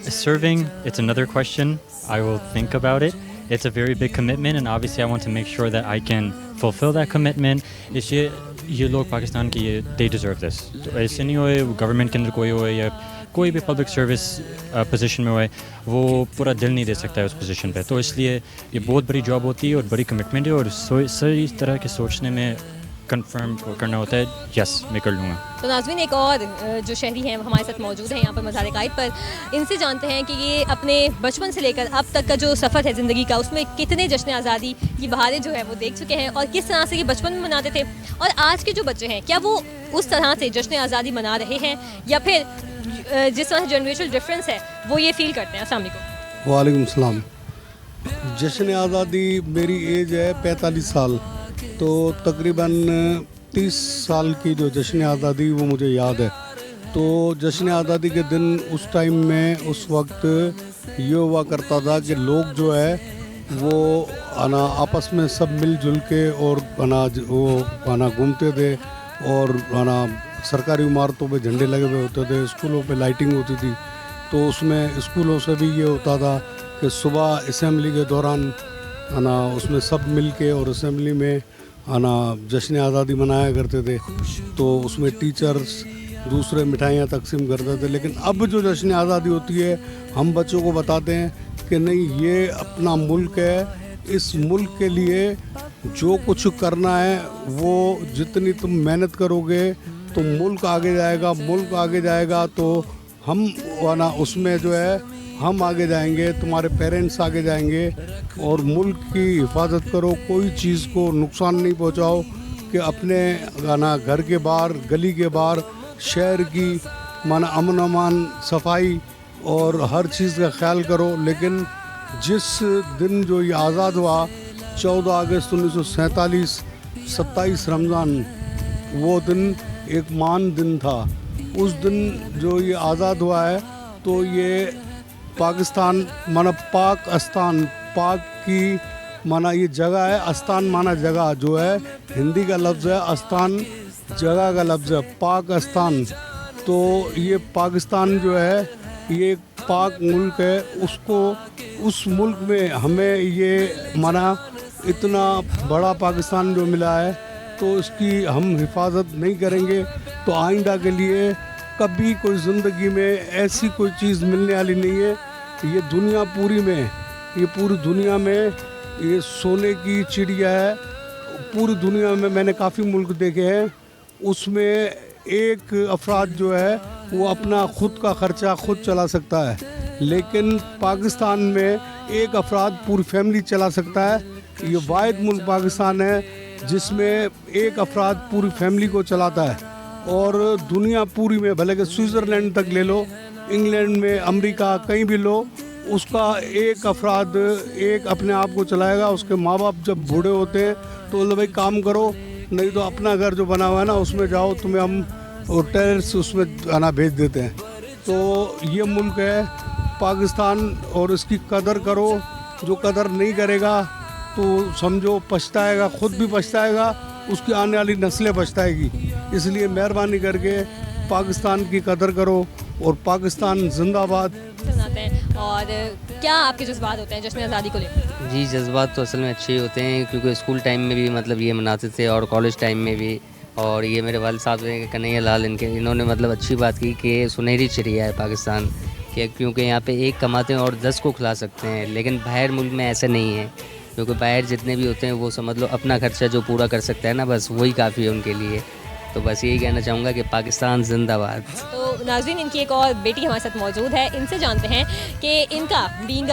Serving, it's another question. I will think about it. It's a very big commitment, and obviously I want to make sure that I can fulfill that commitment. इसलिए ये लोग पाकिस्तान के ये they deserve this. तो ऐसे नहीं होए government के अंदर कोई होए या कोई भी पब्लिक सर्विस पोजीशन में होए वो पूरा दिल नहीं दे सकता है उस पोजीशन पे, तो इसलिए ये बहुत बड़ी जॉब होती है और बड़ी कमिटमेंट है और सही तरह के सोचने में कंफर्म करना होता है यस मैं कर लूँगा। तो नाज़रीन एक और जो शहरी हैं हमारे साथ मौजूद हैं यहाँ पर मज़ार कायद पर, इनसे जानते हैं कि ये अपने बचपन से लेकर अब तक का जो सफ़र है ज़िंदगी का उसमें कितने जश्न आज़ादी की बहारें जो है वो देख चुके हैं और किस तरह से ये बचपन में मनाते थे, और आज के जो बच्चे हैं क्या वो उस तरह से जश्न आज़ादी मना रहे हैं या फिर जिस तरह से जनरेशनल डिफरेंस है वो ये फील करते हैं। अस्सलाम वालेकुम। वालेकुम सलाम। जश्न आज़ादी मेरी एज है 45 साल, तो तकरीबन 30 साल की जो जश्न आज़ादी वो मुझे याद है। तो जश्न आज़ादी के दिन उस टाइम में उस वक्त ये हुआ करता था कि लोग जो है वो आना आपस में सब मिलजुल के और आना घूमते थे और आना सरकारी इमारतों पे झंडे लगे हुए होते थे, स्कूलों पे लाइटिंग होती थी। तो उसमें स्कूलों से भी ये होता था कि सुबह असेंबली के दौरान आना उसमें सब मिल के और असेंबली में आना जश्न आज़ादी मनाया करते थे। तो उसमें टीचर्स दूसरे मिठाइयाँ तकसीम करते थे। लेकिन अब जो जश्न आज़ादी होती है हम बच्चों को बताते हैं कि नहीं, ये अपना मुल्क है, इस मुल्क के लिए जो कुछ करना है वो जितनी तुम मेहनत करोगे तो मुल्क आगे जाएगा, मुल्क आगे जाएगा तो हम वाना उसमें जो है हम आगे जाएंगे, तुम्हारे पेरेंट्स आगे जाएंगे। और मुल्क की हिफाजत करो, कोई चीज़ को नुकसान नहीं पहुंचाओ कि अपने गाना घर के बाहर, गली के बाहर, शहर की माना अमन अमान, सफाई और हर चीज़ का ख्याल करो। लेकिन जिस दिन जो ये आज़ाद हुआ 14 अगस्त 1947 27 रमज़ान, वो दिन एक महान दिन था। उस दिन जो ये आज़ाद हुआ है तो ये पाकिस्तान माना पाक अस्तान, पाक की माना ये जगह है, अस्तान माना जगह, जो है हिंदी का लफ्ज़ है, अस्तान जगह का लफ्ज़ है, पाक अस्तान। तो ये पाकिस्तान जो है ये पाक मुल्क है, उसको उस मुल्क में हमें ये माना इतना बड़ा पाकिस्तान जो मिला है तो इसकी हम हिफाजत नहीं करेंगे तो आइंदा के लिए कभी कोई ज़िंदगी में ऐसी कोई चीज़ मिलने वाली नहीं है। ये दुनिया पूरी में, ये पूरी दुनिया में ये सोने की चिड़िया है। पूरी दुनिया में मैंने काफ़ी मुल्क देखे हैं, उसमें एक अफराद जो है वो अपना ख़ुद का ख़र्चा खुद चला सकता है, लेकिन पाकिस्तान में एक अफराद पूरी फैमिली चला सकता है। ये वाहिद मुल्क पाकिस्तान है जिसमें एक अफराद पूरी फैमिली को चलाता है। और दुनिया पूरी में भले कि स्विट्ज़रलैंड तक ले लो, इंग्लैंड में, अमेरिका, कहीं भी लो, उसका एक अफराद एक अपने आप को चलाएगा। उसके माँ बाप जब बूढ़े होते हैं तो बोलते भाई काम करो, नहीं तो अपना घर जो बना हुआ है ना उसमें जाओ, तुम्हें हम और टेरेस उसमें आना भेज देते हैं। तो ये मुल्क है पाकिस्तान और इसकी कदर करो। जो कदर नहीं करेगा तो समझो पछताएगा, खुद भी पछताएगा, उसकी आने वाली नस्लें पछताएगी। इसलिए मेहरबानी करके पाकिस्तान की कदर करो और पाकिस्तान जिंदाबाद। और क्या आपके जज्बात होते हैं जश्न आज़ादी को लेकर? जी, जज्बात तो असल में अच्छे ही होते हैं क्योंकि स्कूल टाइम में भी मतलब ये मनाते थे और कॉलेज टाइम में भी। और ये मेरे वालिद साहब हैं कन्हैया लाल, इन्होंने मतलब अच्छी बात की कि सुनहरी चिड़िया है पाकिस्तान के, क्योंकि यहाँ पे एक कमाते हैं और 10 को खिला सकते हैं। लेकिन बाहर मुल्क में ऐसा नहीं है, क्योंकि बाहर जितने भी होते हैं वो समझ लो अपना खर्चा जो पूरा कर सकता है ना, बस वही काफ़ी है उनके लिए। तो बस यही कहना चाहूँगा कि पाकिस्तान जिंदाबाद। तो नाज़रीन इनकी एक और बेटी हमारे साथ मौजूद है, इनसे जानते हैं कि इनका बीइंग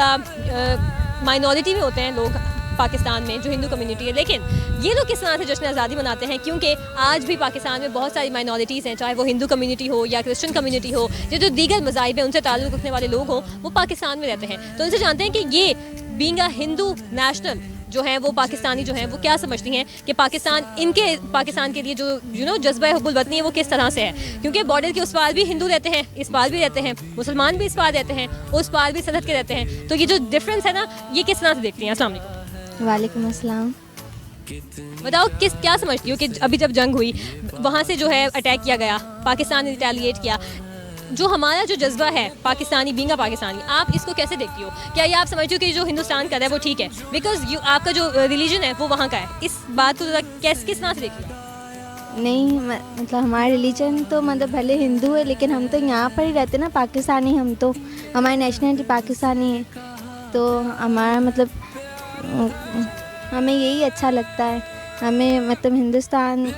माइनॉरिटी में होते हैं लोग पाकिस्तान में जो हिंदू कम्युनिटी है, लेकिन ये लोग किस तरह से जश्न आज़ादी मनाते हैं, क्योंकि आज भी पाकिस्तान में बहुत सारी माइनॉरिटीज़ हैं, चाहे वो हिंदू कम्युनिटी हो या क्रिश्चियन कम्युनिटी हो, जो दीगर मज़ाहिब हैं उनसे ताल्लुक़ रखने वाले लोग हों, वो पाकिस्तान में रहते हैं। तो इनसे जानते हैं कि ये बीइंग अ हिंदू नेशनल जो है वो पाकिस्तानी जो हैं वो क्या समझती हैं कि पाकिस्तान के लिए जो जज्बा हुब्बुल वतनी है वो किस तरह से है, क्योंकि बॉर्डर के उस पार भी हिंदू रहते हैं, इस पार भी रहते हैं, मुसलमान भी इस पार रहते हैं, उस पार भी सरहद के रहते हैं। तो ये जो डिफरेंस है ना, ये किस तरह से देखती हैं? अस्सलाम वालेकुम। वालेकुम अस्सलाम। बताओ क्या समझती हो कि अभी जब जंग हुई वहाँ से जो है अटैक किया गया, पाकिस्तान ने रिटेलिएट किया, जो हमारा जो जज्बा है पाकिस्तानी, बींगा पाकिस्तानी, आप इसको कैसे देखती हो? क्या ये आप समझती हो कि जो हिंदुस्तान का है वो ठीक है? बिकॉज आपका जो रिलीजन है वो वहाँ का है, इस बात को किस तरह से देखती हो? नहीं मतलब हमारा रिलीजन तो मतलब भले हिंदू है, लेकिन हम तो यहाँ पर ही रहते ना, पाकिस्तानी। हम तो हमारी नेशनलिटी पाकिस्तानी है, तो हमारा मतलब हमें यही अच्छा लगता है। हमें मतलब हिंदुस्तान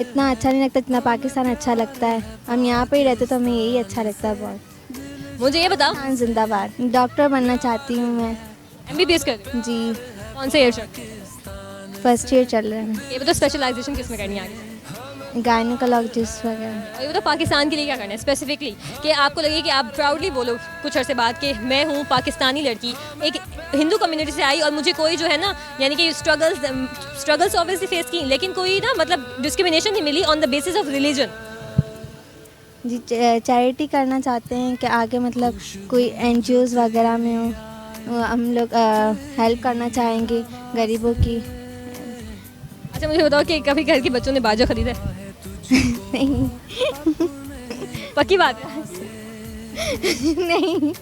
इतना अच्छा नहीं लगता जितना पाकिस्तान अच्छा लगता है। हम यहाँ पर ही रहते तो हमें यही अच्छा लगता है बहुत। मुझे ये बताओ, हाँ, जिंदाबाद। डॉक्टर बनना चाहती हूँ मैं। MBBS कर रही हो? जी, कौन से ईयर चल? फर्स्ट ईयर चल रहा है। ये बताओ स्पेशलाइजेशन किस में करनी है आगे? गायनोकोलॉजिस्ट वगैरह। और ये बताओ पाकिस्तान के लिए क्या करना है स्पेसिफिकली, कि आपको लगे कि आप प्राउडली बोलो कुछ अरसे बाद कि मैं हूँ पाकिस्तानी लड़की, एक हिंदू कम्युनिटी से आई और मुझे कोई जो है ना, यानी कि स्ट्रगल्स ऑब्वियसली फेस की, लेकिन कोई ना मतलब डिस्क्रिमिनेशन नहीं मिली on the basis of religion. जी, चैरिटी करना चाहते हैं कि आगे मतलब कोई NGOs वगैरह में हो, हम लोग हेल्प करना चाहेंगे गरीबों की। अच्छा मुझे बताओ कि कभी घर के बच्चों ने बाजा खरीदा है? नहीं। पक्की बात है? नहीं।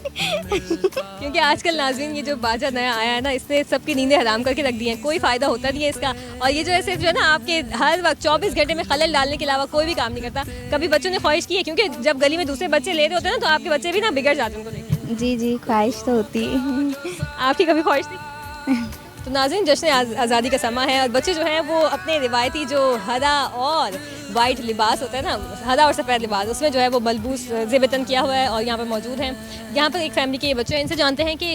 क्योंकि आजकल नाज़रीन ये जो बाजा नया आया है ना, इसने सबकी नींदें हराम करके रख दी हैं, कोई फ़ायदा होता नहीं है इसका। और ये जो है सिर्फ जो है ना आपके हर वक्त 24 घंटे में खलल डालने के अलावा कोई भी काम नहीं करता। कभी बच्चों ने ख्वाहिश की है? क्योंकि जब गली में दूसरे बच्चे ले रहे होते हैं ना, तो आपके बच्चे भी ना बिगड़ जाते हैं उनको देख के। जी जी, ख्वाहिश तो होती है। आपकी कभी ख्वाहिश थी? तो नाज़रीन, जश्न आज़ादी का समा है और बच्चे जो हैं वो अपने रिवायती जो हरा और वाइट लिबास होता है ना, हरा और सफ़ेद लिबास, उसमें जो है वो मलबूस ज़ेबतन किया हुआ है और यहाँ पर मौजूद हैं। यहाँ पर एक फैमिली के ये बच्चे हैं, इनसे जानते हैं कि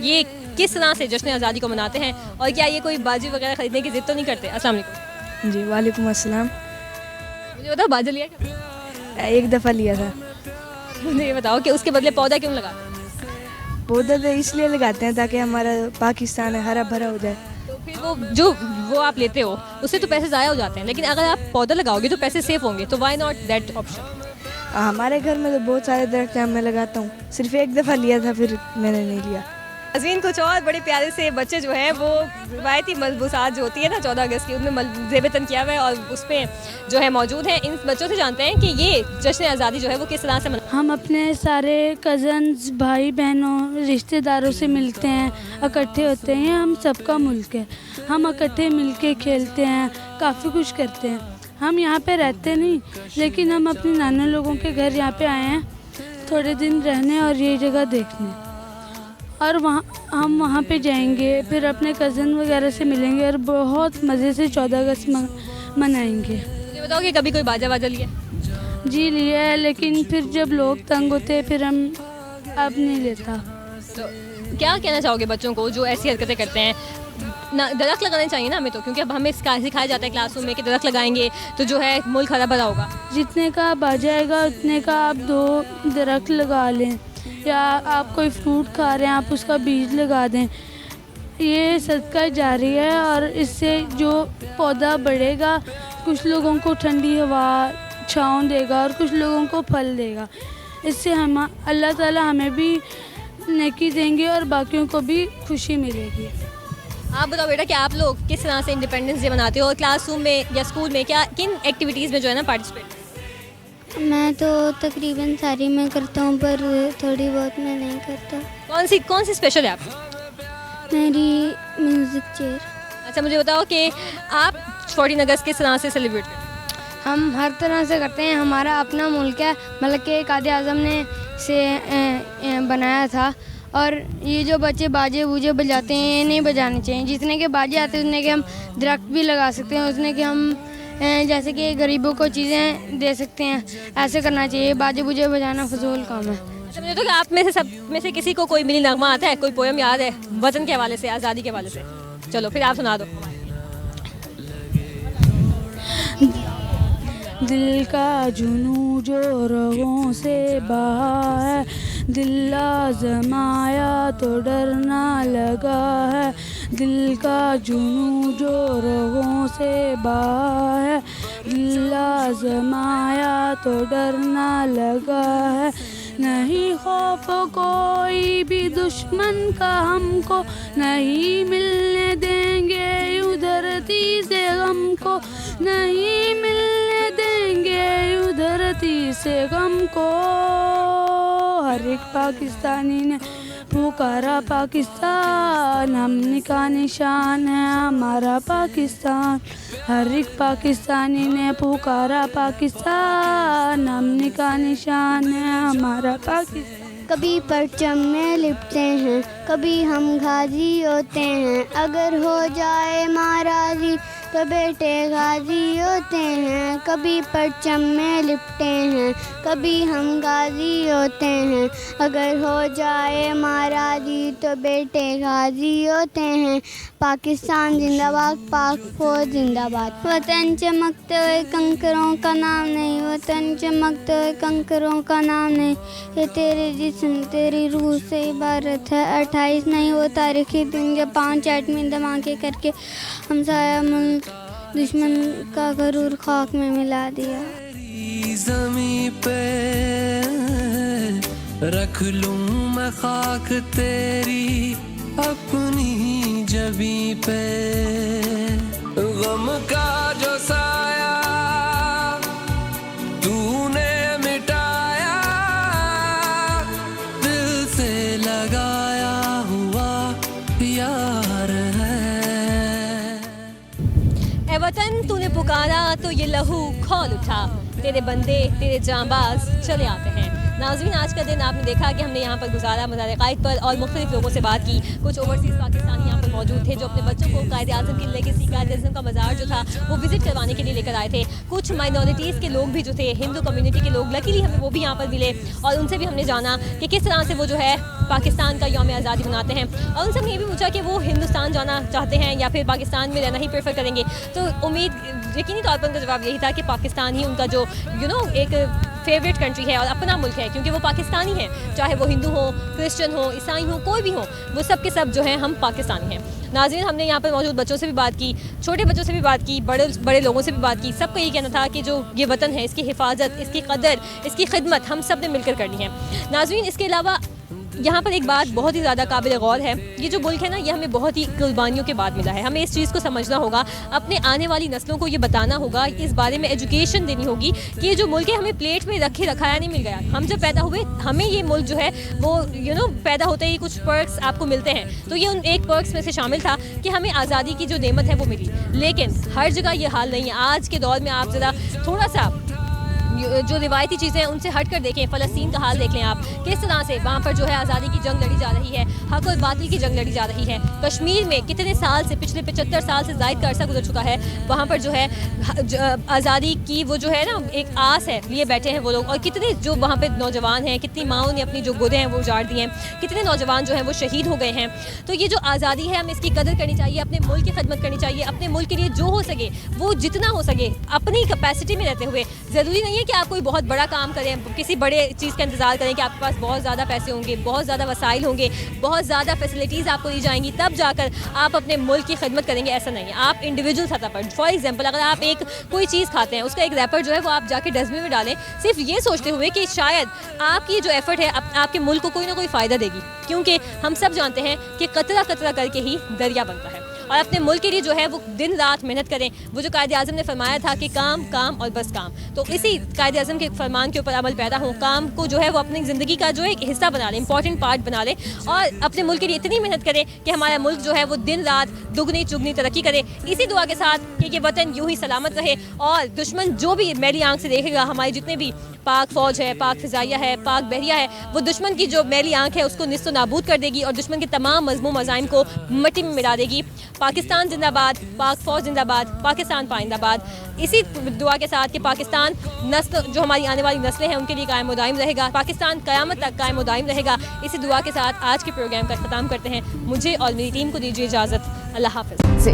ये किस तरह से जश्न आज़ादी को मनाते हैं और क्या ये कोई बाजी वगैरह ख़रीदने की ज़िद तो नहीं करते। अस्सलाम वालेकुम। जी वालेकुम अस्सलाम। मुझे बताओ बाजा लिया क्या? एक दफ़ा लिया था। मुझे ये बताओ कि उसके बदले पौधा क्यों लगाते हैं? पौधा तो इसलिए लगाते हैं ताकि हमारा पाकिस्तान हरा भरा हो जाए। तो फिर वो आप लेते हो, उससे तो पैसे ज़ाया हो जाते हैं, लेकिन अगर आप पौधा लगाओगे तो पैसे सेफ होंगे, तो वाई नॉट दैट ऑप्शन? हमारे घर में तो बहुत सारे दरख्त हैं, मैं लगाता हूँ। सिर्फ एक दफ़ा लिया था, फिर मैंने नहीं लिया। अजीन कुछ और बड़े प्यारे से बच्चे जो हैं वो रिवायती मलबूसात जो होती है ना 14 अगस्त की, उनमें ज़ेबतन किया हुआ है और उस पर जो है मौजूद है। इन बच्चों से जानते हैं कि ये जश्न आज़ादी जो है वो किस तरह से हम अपने सारे कज़न्स, भाई बहनों, रिश्तेदारों से मिलते हैं, इकट्ठे होते हैं। हम सबका मुल्क है, हम इकट्ठे मिल के खेलते हैं, काफ़ी कुछ करते हैं। हम यहाँ पे रहते नहीं, लेकिन हम अपने नाना लोगों के घर यहाँ पे आए हैं थोड़े दिन रहने और ये जगह देखने, और हम वहाँ पे जाएंगे, फिर अपने कज़न वगैरह से मिलेंगे और बहुत मज़े से 14 अगस्त मनाएंगे। मुझे बताओ कि कभी कोई बाजा वाजा लिया? जी लिया है, लेकिन फिर जब लोग तंग होते हैं फिर हम अब नहीं लेता। तो क्या कहना चाहोगे बच्चों को जो ऐसी हरकतें करते हैं? ना दरख्त लगाने चाहिए ना हमें, तो क्योंकि अब हमें सिखाया जाता है क्लासरूम में कि दरख्त लगाएंगे तो जो है मुल्क हरा भरा होगा। जितने का बाजा आएगा उतने का आप 2 दरख्त लगा लें, या आप कोई फ्रूट खा रहे हैं आप उसका बीज लगा दें। ये सदका जारी है और इससे जो पौधा बढ़ेगा, कुछ लोगों को ठंडी हवा छाँव देगा और कुछ लोगों को फल देगा। इससे हम अल्लाह ताला हमें भी नेकी देंगे और बाकियों को भी खुशी मिलेगी। आप बताओ बेटा कि आप लोग किस तरह से इंडिपेंडेंस डे मनाते हो और क्लासरूम में या स्कूल में क्या किन एक्टिविटीज़ में जो है ना पार्टिसिपेट? मैं तो तकरीबन सारी मैं करता हूँ, पर थोड़ी बहुत मैं नहीं करता। कौन सी स्पेशल है आपकी? मेरी म्यूज़िक चेयर। अच्छा मुझे बताओ कि आप 14 अगस्त किस तरह से सेलिब्रेट करते हैं? हम हर तरह से करते हैं। हमारा अपना मुल्क है, मतलब कि कायदे आज़म ने से बनाया था, और ये जो बच्चे बाजे बूजे बजाते हैं ये नहीं बजाने चाहिए। जितने के बाजे आते हैं उतने के हम दरख्त भी लगा सकते हैं, उतने के हम जैसे कि गरीबों को चीज़ें दे सकते हैं। ऐसे करना चाहिए, बाजे बूजे बजाना फजूल काम है। अच्छा मुझे तो कि आप में से सब में से किसी को कोई मिली नगमा आता है, कोई पोयम याद है वतन के हवाले से, आज़ादी के हवाले से? चलो फिर आप सुना दो। दिल का जुनू जो रगों से बहा है, दिल आज़माया तो डरना लगा है। दिल का जुनू जो रगों से बहा है, दिल आज़माया तो डरना लगा है। नहीं खौफ कोई भी दुश्मन का हमको, नहीं मिलने देंगे उधरती से गम को, नहीं मिलने देंगे उधरती मस्ती से गम को, हर एक पाकिस्तानी ने पुकारा पाकिस्तान, हमने का निशान है हमारा पाकिस्तान, हर एक पाकिस्तानी ने पुकारा पाकिस्तान, हमने का निशान है हमारा पाकिस्तान। कभी परचम में लिपटे हैं, कभी हम गाजी होते हैं, अगर हो जाए महाराजी तो बेटे गाजी होते हैं। कभी परचम में लिपटे हैं, कभी हम गाजी होते हैं, अगर हो जाए महाराजी तो बेटे गाजी होते हैं। पाकिस्तान जिंदाबाद, पाक फौज जिंदाबाद। वतन चमकते हुए कंकरों का नाम नहीं, वतन चमकते हुए कंकरों का नाम नहीं, ये तेरे जिस्म तेरी रूह से इबारत है। 28 नहीं वो तारीखी दिन जब 5 एटमी धमाके करके हम सारा मुल्क दुश्मन का गरूर खाक में मिला दिया। ज़मीं पे रख लूं मैं खाक तेरी अपनी जबीं पे, गम का जो साया तूने मिटाया, दिल से लगाया हुआ यार है। ए वतन तूने पुकारा तो ये लहू खौल उठा, तेरे बंदे तेरे जांबाज चले आते हैं। नाज़रीन, आज का दिन आपने देखा कि हमने यहाँ पर गुजारा मज़ार क़ाइद पर और मुख्तलिफ लोगों से बात की। कुछ ओवरसीज़ पाकिस्तानी यहाँ पर मौजूद थे जो अपने बच्चों को कायद आज़म की लेगेसी, कायद आज़म का मज़ार जो था वो विज़िट करवाने के लिए लेकर आए थे। कुछ माइनॉरिटीज़ के लोग भी जो थे, हिंदू कम्युनिटी के लोग, लकीली हमें वो भी यहाँ पर मिले और उनसे भी हमने जाना कि किस तरह से वो जो है पाकिस्तान का यौम आज़ादी मनाते हैं। और उनसे हमने ये भी पूछा कि वो हिंदुस्तान जाना चाहते हैं या फिर पाकिस्तान में रहना ही प्रेफर करेंगे। तो उम्मीद यकीनी तौर पर उनका जवाब यही था कि पाकिस्तान ही उनका जो एक फेवरेट कंट्री है और अपना मुल्क है, क्योंकि वो पाकिस्तानी हैं। चाहे वो हिंदू हो, क्रिश्चियन हो, ईसाई हो, कोई भी हो, वो सब के सब जो हैं हम पाकिस्तानी हैं। नाज़रीन, हमने यहाँ पर मौजूद बच्चों से भी बात की, छोटे बच्चों से भी बात की, बड़े लोगों से भी बात की। सबका ये कहना था कि जो ये वतन है इसकी हिफाजत, इसकी कदर, इसकी खिदमत हम सब ने मिलकर करनी है। नाज़रीन, इसके अलावा यहाँ पर एक बात बहुत ही ज़्यादा काबिल गौर है, ये जो मुल्क है ना, ये हमें बहुत ही कुर्बानियों के बाद मिला है। हमें इस चीज़ को समझना होगा, अपने आने वाली नस्लों को ये बताना होगा, इस बारे में एजुकेशन देनी होगी कि ये जो मुल्क है हमें प्लेट में रखाया नहीं मिल गया। हम जब पैदा हुए हमें ये मुल्क जो है वो पैदा होते ही कुछ पर्क्स आपको मिलते हैं, तो ये उन एक पर्क्स में से शामिल था कि हमें आज़ादी की जो नेमत है वो मिली। लेकिन हर जगह ये हाल नहीं है। आज के दौर में आप ज़रा थोड़ा सा जो रिवायती चीज़ें हैं उनसे हट कर देखें। फ़लस्तीन का हाल देख लें आप, किस तरह से वहाँ पर जो है आज़ादी की जंग लड़ी जा रही है, हक और बातिल की जंग लड़ी जा रही है। कश्मीर में कितने साल से, पिछले 75 साल से ज़ायद का अरसा गुजर चुका है, वहाँ पर जो है आज़ादी की वो जो है ना एक आस है लिए बैठे हैं वो लोग। और कितने जो वहाँ पर नौजवान हैं, कितनी माओं ने अपनी जो गोदें हैं वो उजाड़ दी हैं, कितने नौजवान जो हैं वो शहीद हो गए हैं। तो ये जो आज़ादी है हमें इसकी कदर करनी चाहिए, अपने मुल्क की खिदमत करनी चाहिए, अपने मुल्क के लिए जो हो सके वो जितना हो सके अपनी कैपेसिटी में रहते हुए। ज़रूरी नहीं है कि आप कोई बहुत बड़ा काम करें, किसी बड़े चीज़ का इंतज़ार करें कि आपके पास बहुत ज़्यादा पैसे होंगे, बहुत ज़्यादा वसाइल होंगे, बहुत ज़्यादा फैसिलिटीज़ आपको दी जाएंगी, तब जाकर आप अपने मुल्क की खिदमत करेंगे। ऐसा नहीं है। आप इंडिविजुअल सतह पर, फॉर एग्जांपल, अगर आप एक कोई चीज़ खाते हैं, उसका एक रैपर जो है वो आप जाके डस्टबिन में डालें, सिर्फ ये सोचते हुए कि शायद आपकी जो एफर्ट है आपके मुल्क को कोई ना कोई फ़ायदा देगी। क्योंकि हम सब जानते हैं कि कतरा कतरा करके ही दरिया बनता है। और अपने मुल्क के लिए जो है वो दिन रात मेहनत करें। वो जो कायद आज़म ने फरमाया था कि काम काम और बस काम, तो इसी कायद आज़म के फरमान के ऊपर अमल पैदा हो, काम को जो है वो अपनी ज़िंदगी का जो एक हिस्सा बना लें, इंपॉर्टेंट पार्ट बना लें, और अपने मुल्क के लिए इतनी मेहनत करें कि हमारा मुल्क जो है वो दिन रात दुगनी चुगनी तरक्की करे। इसी दुआ के साथ कि ये वतन यूँ ही सलामत रहे और दुश्मन जो भी मैली आँख से देखेगा, हमारी जितने भी पाक फ़ौज है, पाक फ़िज़ाइया है, पाक बहरिया है, वो दुश्मन की जो मैली आँख है उसको निस्तो नाबूद कर देगी और दुश्मन के तमाम मज़मूम मज़ाइम को मिट्टी में मिला देगी। पाकिस्तान जिंदाबाद, पाक फ़ौज जिंदाबाद, पाकिस्तान पाइंदाबाद। इसी दुआ के साथ कि पाकिस्तान नस्ल जो हमारी आने वाली नस्लें हैं उनके लिए कायम दायम रहेगा, पाकिस्तान क़यामत तक कायम दायम रहेगा। इसी दुआ के साथ आज के प्रोग्राम का ख़त्म करते हैं। मुझे और मेरी टीम को दीजिए इजाज़त। अल्लाह हाफ़िज़।